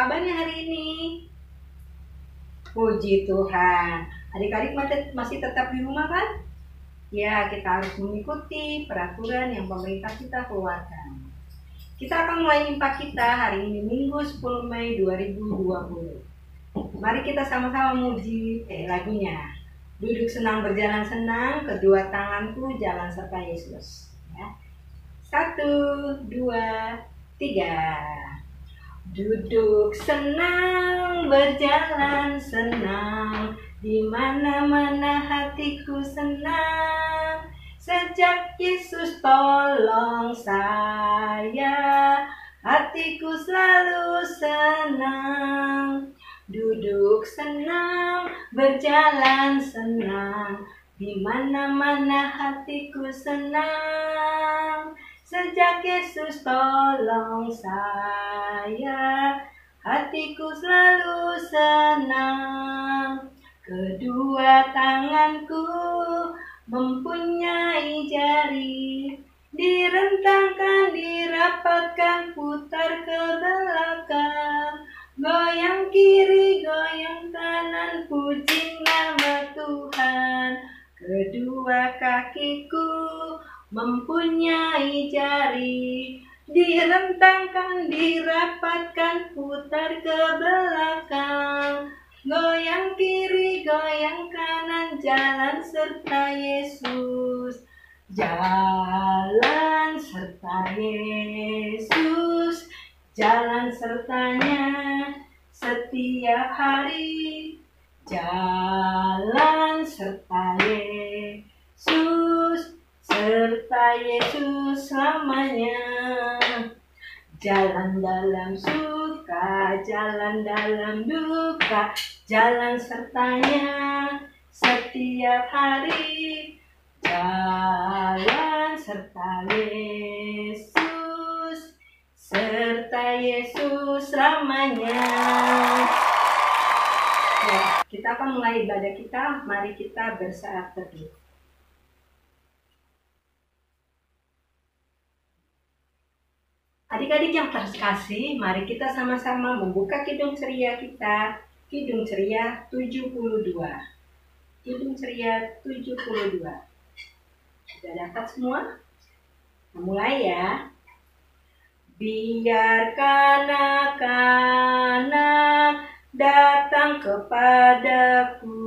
kabarnya hari ini? Puji Tuhan. Adik-adik masih tetap di rumah kan? Ya, kita harus mengikuti peraturan yang pemerintah kita keluarkan. Kita akan mulai impak kita hari ini Minggu 10 Mei 2020. Mari kita sama-sama memuji lagunya. Duduk senang berjalan senang, kedua tanganku jalan serta Yesus. Ya. 1, 2, 3. Duduk senang, berjalan senang, di mana-mana hatiku senang. Sejak Yesus tolong saya, hatiku selalu senang. Duduk senang, berjalan senang, di mana-mana hatiku senang. Sejak Yesus tolong saya, hatiku selalu senang. Kedua tanganku mempunyai jari, direntangkan, dirapatkan, putar ke belakang. Goyang kiri, goyang kanan, puji nama Tuhan. Kedua kakiku mempunyai jari, direntangkan, dirapatkan, putar ke belakang. Goyang kiri, goyang kanan, jalan serta Yesus. Jalan serta Yesus, jalan sertanya setiap hari. Jalan serta Yesus, serta Yesus selamanya. Jalan dalam suka, jalan dalam duka, jalan sertanya setiap hari. Jalan serta Yesus, serta Yesus selamanya. Ya, kita akan mulai ibadah kita. Mari kita bersaat teduh. Adik-adik yang terkasih, mari kita sama-sama membuka Kidung Ceria kita. Kidung Ceria 72. Kidung Ceria 72. Sudah dapat semua? Nah, mulai ya. Biarkan anak-anak datang kepadaku,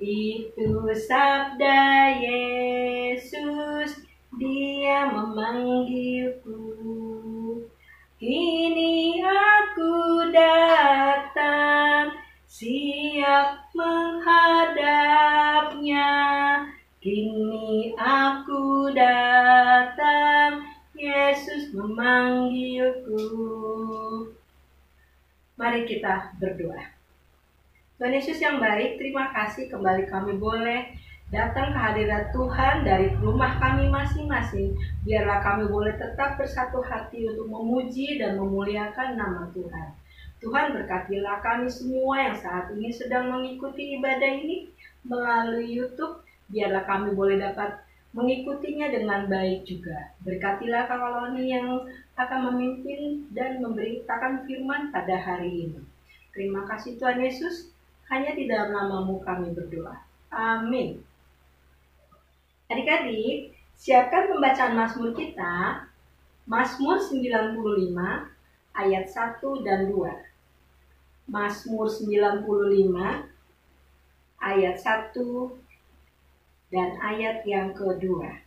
itu sabda Yesus, Dia memanggilku. Kini aku datang, siap menghadapnya. Kini aku datang, Yesus memanggilku. Mari kita berdoa. Tuhan Yesus yang baik, terima kasih kembali kami boleh datang ke hadirat Tuhan dari rumah kami masing-masing. Biarlah kami boleh tetap bersatu hati untuk memuji dan memuliakan nama Tuhan. Tuhan berkatilah kami semua yang saat ini sedang mengikuti ibadah ini melalui YouTube. Biarlah kami boleh dapat mengikutinya dengan baik juga. Berkatilah Kak Loni yang akan memimpin dan memberitakan firman pada hari ini. Terima kasih Tuhan Yesus, hanya di dalam nama-Mu kami berdoa. Amin. Adik-adik, siapkan pembacaan Mazmur kita, Mazmur 95 ayat 1 dan 2. Mazmur 95 ayat 1 dan ayat yang kedua.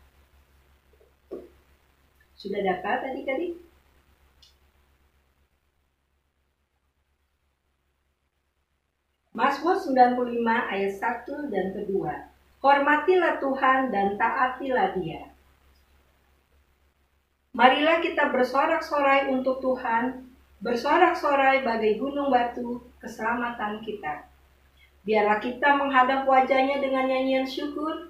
Sudah dapat adik-adik? Mazmur 95 ayat 1 dan kedua. Hormatilah Tuhan dan taatilah Dia. Marilah kita bersorak-sorai untuk Tuhan, bersorak-sorai bagai gunung batu, keselamatan kita. Biarlah kita menghadap wajah-Nya dengan nyanyian syukur,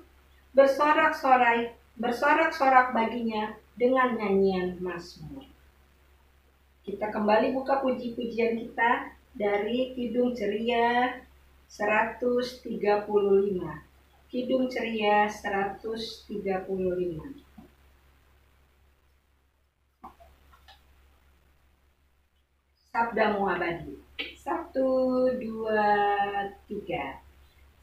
bersorak-sorai, bersorak-sorak baginya dengan nyanyian mazmur. Kita kembali buka puji-pujian kita dari Kidung Ceria 135. Kidung Ceria 135. Sabdamu abadi. 1, 2, 3.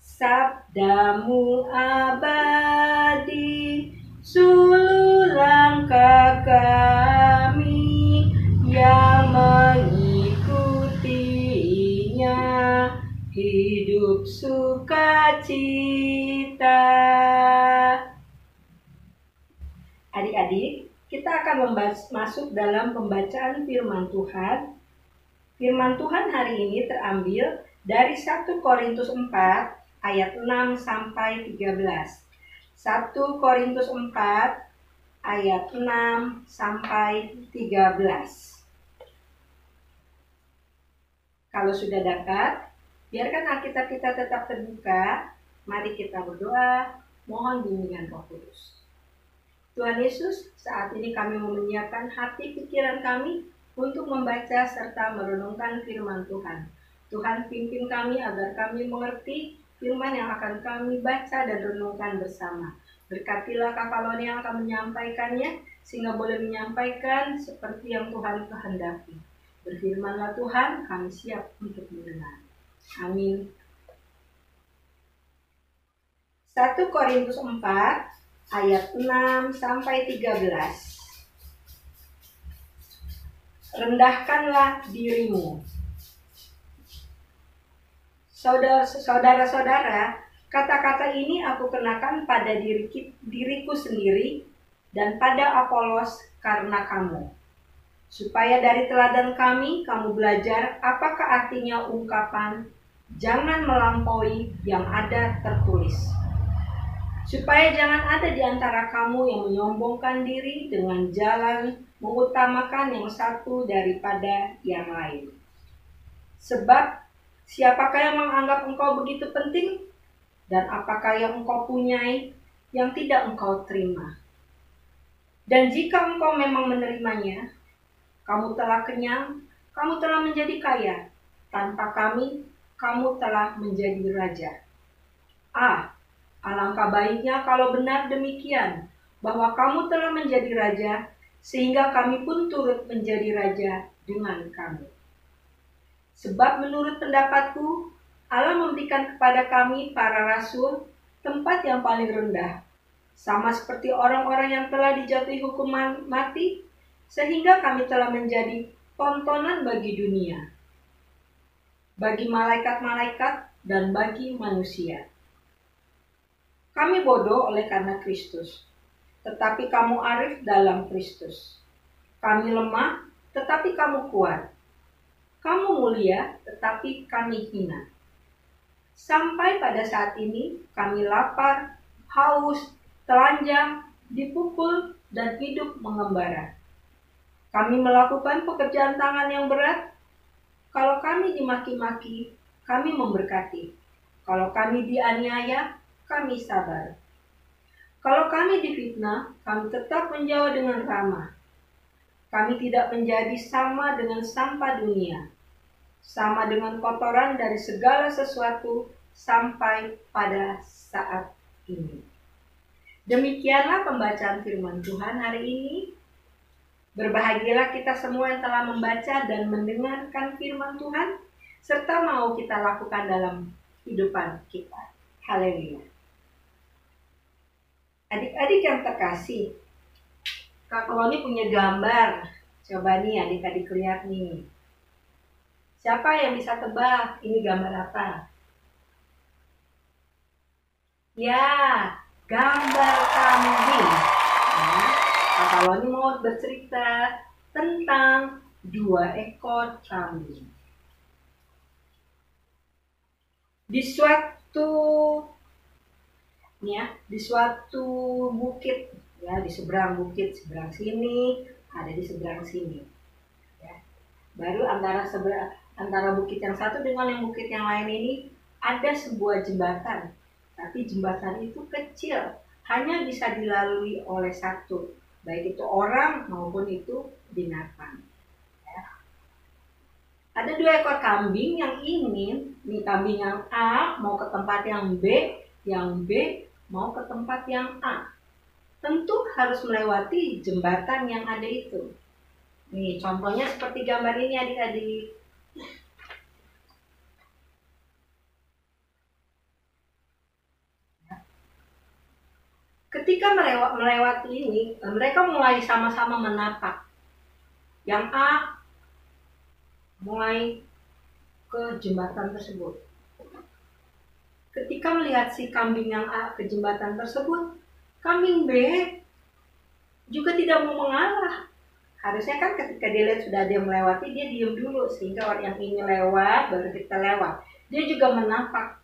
Sabdamu abadi, suluh langkah kami yang mengikutinya, hidup sukacita. Adik-adik, kita akan masuk dalam pembacaan firman Tuhan. Firman Tuhan hari ini terambil dari 1 Korintus 4 ayat 6 sampai 13. 1 Korintus 4 ayat 6 sampai 13. Kalau sudah dapat, biarkan Alkitab kita tetap terbuka. Mari kita berdoa, mohon bimbingan Roh Kudus. Tuhan Yesus, saat ini kami mau menyiapkan hati pikiran kami untuk membaca serta merenungkan firman Tuhan. Tuhan pimpin kami agar kami mengerti firman yang akan kami baca dan renungkan bersama. Berkatilah Kak Paloni yang akan menyampaikannya, sehingga boleh menyampaikan seperti yang Tuhan kehendaki. Berfirmanlah Tuhan, kami siap untuk mendengar. Amin. 1 Korintus 4 ayat 6 sampai 13. Rendahkanlah dirimu. Saudara-saudara, kata-kata ini aku kenakan pada diriku sendiri dan pada Apolos karena kamu, supaya dari teladan kami kamu belajar apakah artinya ungkapan jangan melampaui yang ada tertulis, supaya jangan ada di antara kamu yang menyombongkan diri dengan jalan mengutamakan yang satu daripada yang lain. Sebab siapakah yang menganggap engkau begitu penting? Dan apakah yang engkau punyai yang tidak engkau terima? Dan jika engkau memang menerimanya, kamu telah kenyang, kamu telah menjadi kaya. Tanpa kami, kamu telah menjadi raja. Alangkah baiknya kalau benar demikian, bahwa kamu telah menjadi raja, sehingga kami pun turut menjadi raja dengan kamu. Sebab menurut pendapatku, Allah memberikan kepada kami para rasul tempat yang paling rendah, sama seperti orang-orang yang telah dijatuhi hukuman mati, sehingga kami telah menjadi tontonan bagi dunia, bagi malaikat-malaikat dan bagi manusia. Kami bodoh oleh karena Kristus, tetapi kamu arif dalam Kristus. Kami lemah, tetapi kamu kuat. Kamu mulia, tetapi kami hina. Sampai pada saat ini, kami lapar, haus, telanjang, dipukul, dan hidup mengembara. Kami melakukan pekerjaan tangan yang berat. Kalau kami dimaki-maki, kami memberkati. Kalau kami dianiaya, kami sabar. Kalau kami difitnah, kami tetap menjawab dengan ramah. Kami tidak menjadi sama dengan sampah dunia, sama dengan kotoran dari segala sesuatu sampai pada saat ini. Demikianlah pembacaan firman Tuhan hari ini. Berbahagialah kita semua yang telah membaca dan mendengarkan firman Tuhan, serta mau kita lakukan dalam kehidupan kita. Haleluya. Adik-adik yang terkasih, Kak Paloni punya gambar. Coba nih adik-adik lihat nih. Siapa yang bisa tebak ini gambar apa? Ya, gambar kambing. Nah, Kak Paloni mau bercerita tentang 2 ekor kambing. Di suatu bukit, ya, di seberang bukit, seberang sini, ada di seberang sini. Ya. Baru antara bukit yang satu dengan yang bukit yang lain ini ada sebuah jembatan. Tapi jembatan itu kecil, hanya bisa dilalui oleh satu, baik itu orang maupun itu binatang. Ya. Ada 2 ekor kambing yang ingin, nih kambing yang A mau ke tempat yang B, yang B mau ke tempat yang A. Tentu harus melewati jembatan yang ada itu. Nih, contohnya seperti gambar ini adik-adik. Ketika melewati ini, mereka mulai sama-sama menapak. Yang A mulai ke jembatan tersebut. Ketika melihat si kambing yang A ke jembatan tersebut, kambing B juga tidak mau mengalah. Harusnya kan ketika dia lihat sudah ada yang melewati, dia diam dulu sehingga orang yang ini lewat, baru kita lewat. Dia juga menapak.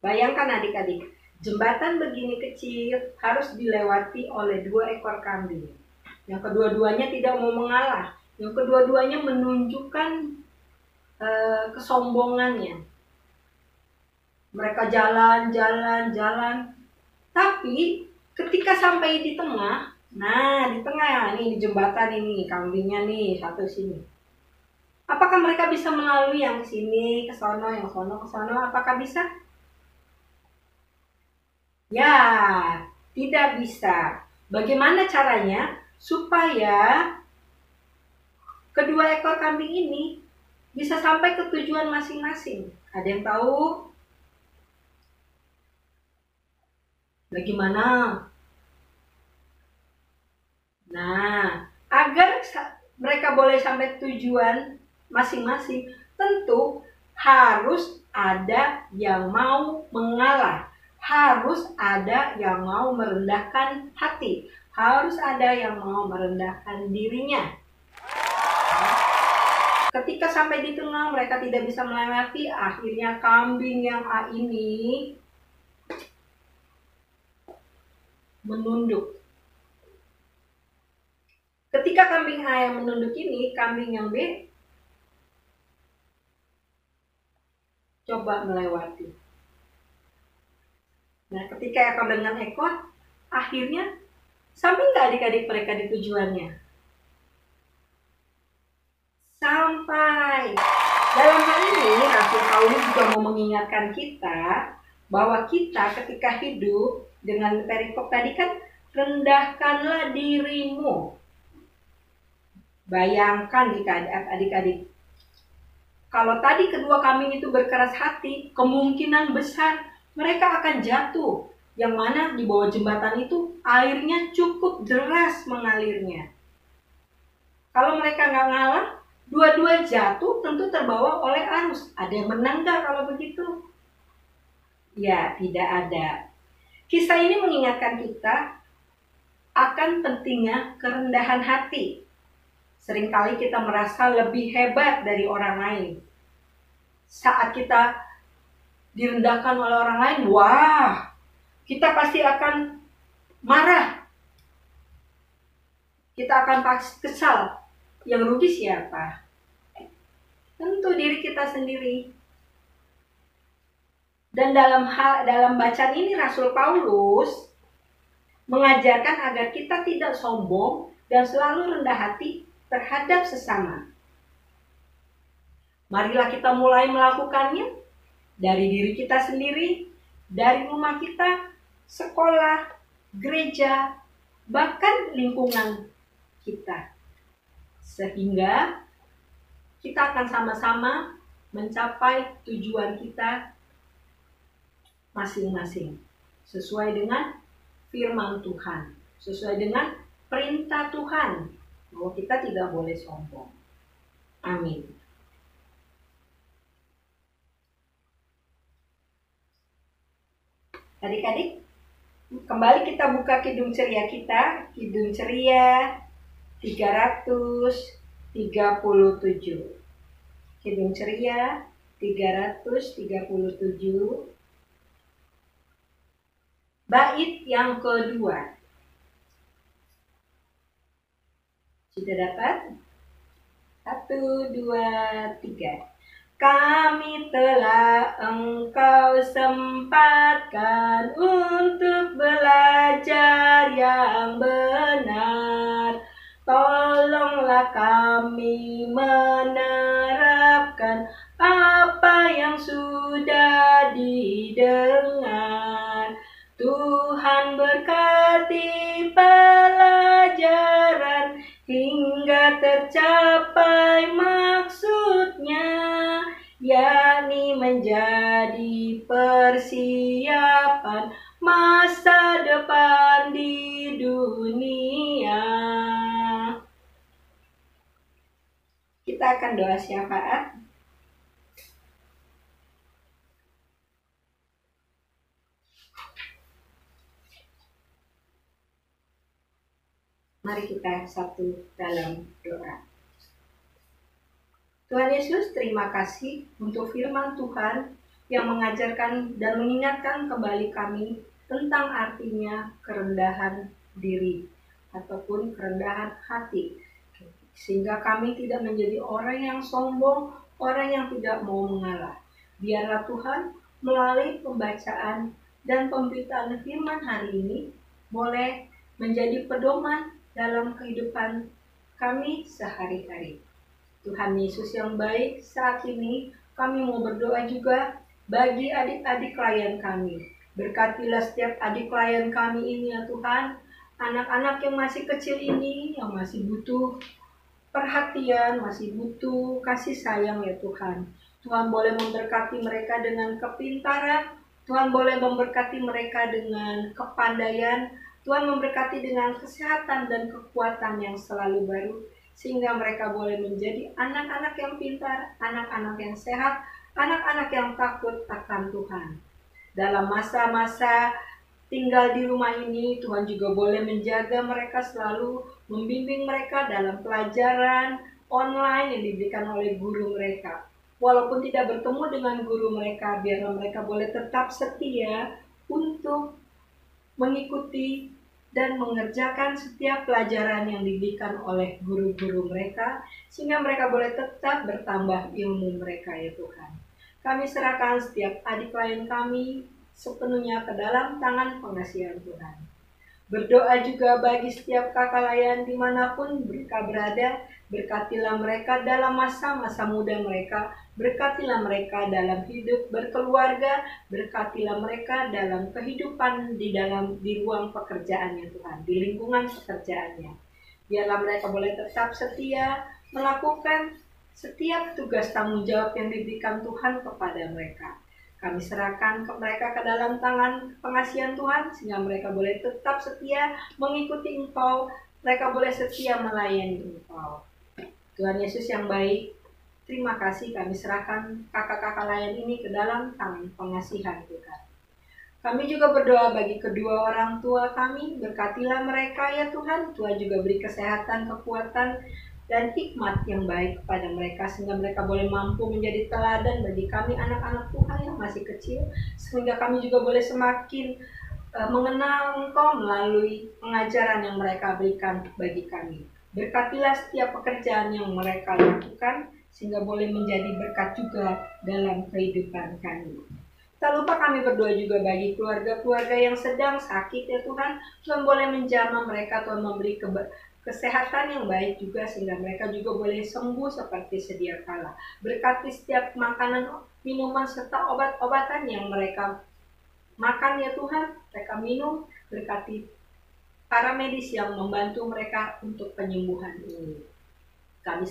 Bayangkan adik-adik, jembatan begini kecil harus dilewati oleh 2 ekor kambing. Yang kedua-duanya tidak mau mengalah. Yang kedua-duanya menunjukkan kesombongannya. Mereka jalan. Tapi ketika sampai di tengah, nah di tengah nih, di jembatan ini, kambingnya nih satu sini. Apakah mereka bisa melalui yang sini, ke sono, yang sono, ke sono? Apakah bisa? Ya, tidak bisa. Bagaimana caranya supaya kedua ekor kambing ini bisa sampai ke tujuan masing-masing? Ada yang tahu? Bagaimana? Nah, agar mereka boleh sampai tujuan masing-masing, tentu harus ada yang mau mengalah. Harus ada yang mau merendahkan hati. Harus ada yang mau merendahkan dirinya. Ketika sampai di tengah, mereka tidak bisa melewati. Akhirnya kambing yang A ini menunduk. Ketika kambing A yang menunduk ini, kambing yang B coba melewati. Nah, ketika ekor dengan ekor, akhirnya sampai nggak adik-adik mereka di tujuannya? Sampai. Dalam hal ini, Rasul Paulus juga mau mengingatkan kita bahwa kita ketika hidup dengan perikop tadi kan, rendahkanlah dirimu. Bayangkan adik-adik, kalau tadi kedua kambing itu berkeras hati, kemungkinan besar mereka akan jatuh. Yang mana di bawah jembatan itu airnya cukup deras mengalirnya. Kalau mereka nggak ngalah, dua-dua jatuh, tentu terbawa oleh arus. Ada yang menang nggak kalau begitu? Ya, tidak ada. Kisah ini mengingatkan kita akan pentingnya kerendahan hati. Seringkali kita merasa lebih hebat dari orang lain. Saat kita direndahkan oleh orang lain, wah, kita pasti akan marah. Kita akan pasti kesal. Yang rugi siapa? Tentu diri kita sendiri. Dan dalam bacaan ini Rasul Paulus mengajarkan agar kita tidak sombong dan selalu rendah hati terhadap sesama. Marilah kita mulai melakukannya dari diri kita sendiri, dari rumah kita, sekolah, gereja, bahkan lingkungan kita. Sehingga kita akan sama-sama mencapai tujuan kita masing-masing. Sesuai dengan firman Tuhan. Sesuai dengan perintah Tuhan. Bahwa kita tidak boleh sombong. Amin. Adik-adik, kembali kita buka Kidung Ceria kita. Kidung Ceria 337. Kidung Ceria 337. Bait yang kedua. Sudah dapat? 1, 2, 3. Kami telah Engkau sempatkan untuk belajar yang benar. Tolonglah kami menerapkan apa yang sudah didengar. Tuhan berkati pelajaran menjadi persiapan masa depan di dunia. Kita akan doa syafaat. Mari kita satu dalam doa. Tuhan Yesus, terima kasih untuk firman Tuhan yang mengajarkan dan mengingatkan kembali kami tentang artinya kerendahan diri ataupun kerendahan hati. Sehingga kami tidak menjadi orang yang sombong, orang yang tidak mau mengalah. Biarlah Tuhan melalui pembacaan dan pemberitaan firman hari ini boleh menjadi pedoman dalam kehidupan kami sehari-hari. Tuhan Yesus yang baik, saat ini kami mau berdoa juga bagi adik-adik klien kami. Berkatilah setiap adik klien kami ini ya Tuhan. Anak-anak yang masih kecil ini, yang masih butuh perhatian, masih butuh kasih sayang ya Tuhan. Tuhan boleh memberkati mereka dengan kepintaran, Tuhan boleh memberkati mereka dengan kepandaian, Tuhan memberkati dengan kesehatan dan kekuatan yang selalu baru, sehingga mereka boleh menjadi anak-anak yang pintar, anak-anak yang sehat, anak-anak yang takut akan Tuhan. Dalam masa-masa tinggal di rumah ini, Tuhan juga boleh menjaga mereka selalu, membimbing mereka dalam pelajaran online yang diberikan oleh guru mereka. Walaupun tidak bertemu dengan guru mereka, biar mereka boleh tetap setia untuk mengikuti dan mengerjakan setiap pelajaran yang diberikan oleh guru-guru mereka, sehingga mereka boleh tetap bertambah ilmu mereka ya Tuhan. Kami serahkan setiap adik klien kami sepenuhnya ke dalam tangan pengasihan Tuhan. Berdoa juga bagi setiap kakak layan dimanapun mereka berada, berkatilah mereka dalam masa-masa muda mereka, berkatilah mereka dalam hidup berkeluarga, berkatilah mereka dalam kehidupan di ruang pekerjaannya Tuhan, di lingkungan pekerjaannya. Biarlah mereka boleh tetap setia melakukan setiap tugas tanggung jawab yang diberikan Tuhan kepada mereka. Kami serahkan mereka ke dalam tangan pengasihan Tuhan, sehingga mereka boleh tetap setia mengikuti Engkau, mereka boleh setia melayani Engkau. Tuhan Yesus yang baik, terima kasih kami serahkan kakak-kakak layan ini ke dalam tangan pengasihan Tuhan. Kami juga berdoa bagi kedua orang tua kami, berkatilah mereka ya Tuhan, Tuhan juga beri kesehatan, kekuatan, dan hikmat yang baik kepada mereka, sehingga mereka boleh mampu menjadi teladan bagi kami anak-anak Tuhan yang masih kecil, sehingga kami juga boleh semakin mengenal Engkau melalui pengajaran yang mereka berikan bagi kami. Berkatilah setiap pekerjaan yang mereka lakukan, sehingga boleh menjadi berkat juga dalam kehidupan kami. Tak lupa kami berdoa juga bagi keluarga-keluarga yang sedang sakit ya Tuhan. Tuhan boleh menjamah mereka, Tuhan memberi kesehatan yang baik juga, sehingga mereka juga boleh sembuh seperti sedia kala. Berkati setiap makanan, minuman, serta obat-obatan yang mereka makan ya Tuhan, mereka minum. Berkati para medis yang membantu mereka untuk penyembuhan ini. Kami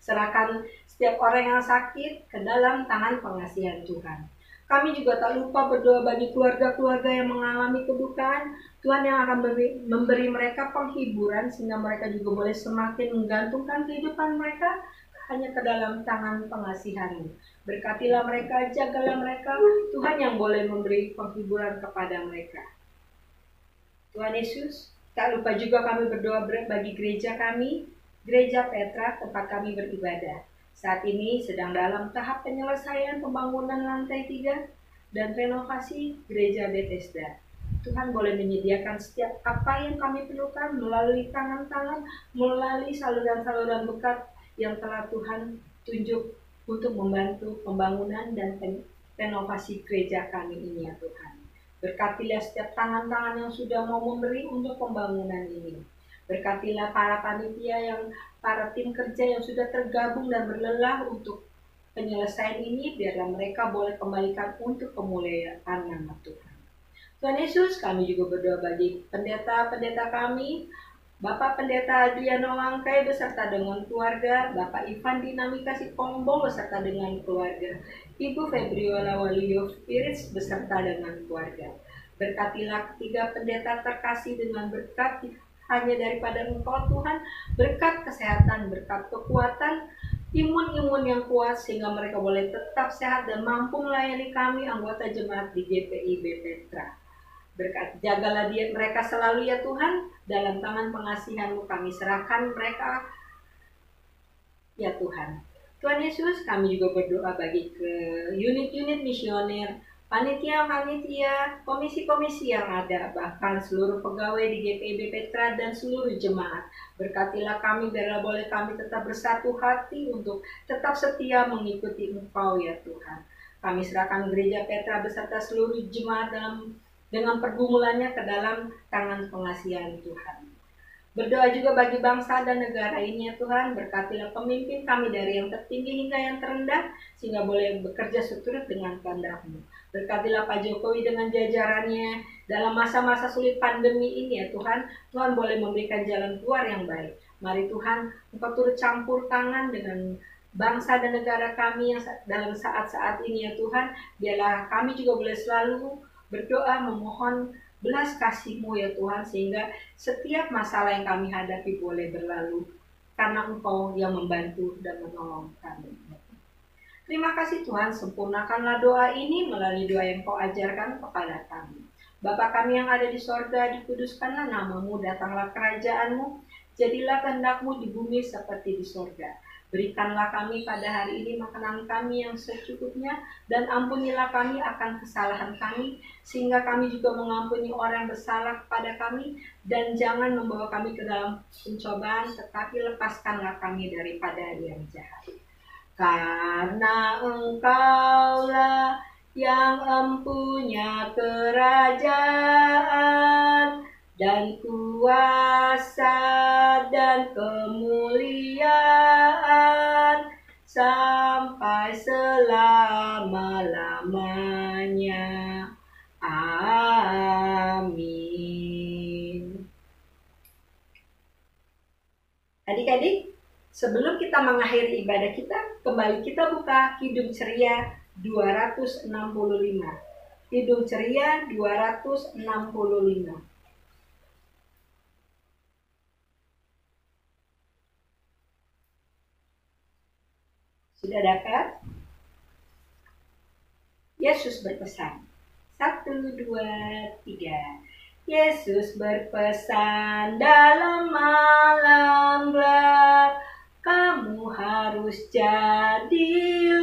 serahkan setiap orang yang sakit ke dalam tangan pengasihan Tuhan. Kami juga tak lupa berdoa bagi keluarga-keluarga yang mengalami kedukaan. Tuhan yang akan memberi mereka penghiburan, sehingga mereka juga boleh semakin menggantungkan kehidupan mereka hanya ke dalam tangan pengasihan-Mu. Berkatilah mereka, jagalah mereka, Tuhan yang boleh memberi penghiburan kepada mereka. Tuhan Yesus, tak lupa juga kami berdoa bagi gereja kami, Gereja Petra, tempat kami beribadah. Saat ini sedang dalam tahap penyelesaian pembangunan lantai 3 dan renovasi gereja Bethesda. Tuhan boleh menyediakan setiap apa yang kami perlukan melalui tangan-tangan, melalui saluran-saluran berkat yang telah Tuhan tunjuk untuk membantu pembangunan dan renovasi gereja kami ini ya Tuhan. Berkatilah setiap tangan-tangan yang sudah mau memberi untuk pembangunan ini. Berkatilah para panitia para tim kerja yang sudah tergabung dan berlelah untuk penyelesaian ini, biarlah mereka boleh kembalikan untuk kemuliaan nama Tuhan. Tuhan Yesus, kami juga berdoa bagi pendeta-pendeta kami, Bapak Pendeta Adriano Wangkai beserta dengan keluarga, Bapak Ivan Dinamika Sipombong beserta dengan keluarga, Ibu Febriola Waluyo Spirits beserta dengan keluarga. Berkatilah ketiga pendeta terkasih dengan berkat hanya daripada Engkau Tuhan, berkat kesehatan, berkat kekuatan, imun yang kuat sehingga mereka boleh tetap sehat dan mampu melayani kami anggota jemaat di GPIB Petra. Berkat jagalah mereka selalu ya Tuhan, dalam tangan pengasihan-Mu kami serahkan mereka ya Tuhan. Tuhan Yesus, kami juga berdoa bagi ke unit-unit misioner, panitia-panitia, komisi-komisi yang ada, bahkan seluruh pegawai di GPIB Petra dan seluruh jemaat. Berkatilah kami, biarlah boleh kami tetap bersatu hati untuk tetap setia mengikuti Engkau ya Tuhan. Kami serahkan gereja Petra beserta seluruh jemaat dengan pergumulannya ke dalam tangan pengasihan Tuhan. Berdoa juga bagi bangsa dan negara ini ya Tuhan, berkatilah pemimpin kami dari yang tertinggi hingga yang terendah, sehingga boleh bekerja seturut dengan kehendak-Mu. Berkatilah Pak Jokowi dengan jajarannya dalam masa-masa sulit pandemi ini ya Tuhan, Tuhan boleh memberikan jalan keluar yang baik. Mari Tuhan, Engkau turut campur tangan dengan bangsa dan negara kami yang dalam saat-saat ini ya Tuhan, biarlah kami juga boleh selalu berdoa memohon belas kasih-Mu ya Tuhan, sehingga setiap masalah yang kami hadapi boleh berlalu karena Engkau yang membantu dan menolong kami. Terima kasih Tuhan, sempurnakanlah doa ini melalui doa yang Kau ajarkan kepada kami. Bapa kami yang ada di sorga, dikuduskanlah nama-Mu, datanglah kerajaan-Mu, jadilah kehendak-Mu di bumi seperti di sorga. Berikanlah kami pada hari ini makanan kami yang secukupnya, dan ampunilah kami akan kesalahan kami, sehingga kami juga mengampuni orang yang bersalah kepada kami, dan jangan membawa kami ke dalam pencobaan, tetapi lepaskanlah kami daripada yang jahat. Karena Engkaulah yang empunya kerajaan, dan kuasa dan kemuliaan sampai selama-lamanya. Amin. Adik-adik, sebelum kita mengakhiri ibadah kita, kembali kita buka Kidung Ceria 265. Kidung Ceria 265. Sudah dapat? Yesus berpesan. 1, 2, 3. Yesus berpesan dalam malam gelap, kamu harus jadi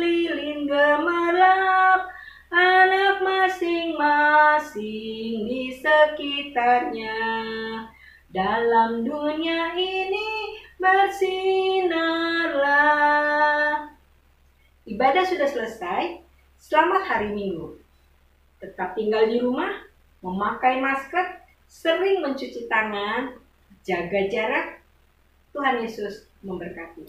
lilin gemerlap, anak masing-masing di sekitarnya. Dalam dunia ini bersinarlah. Ibadah sudah selesai. Selamat hari Minggu. Tetap tinggal di rumah, memakai masker, sering mencuci tangan, jaga jarak. Tuhan Yesus memberkati.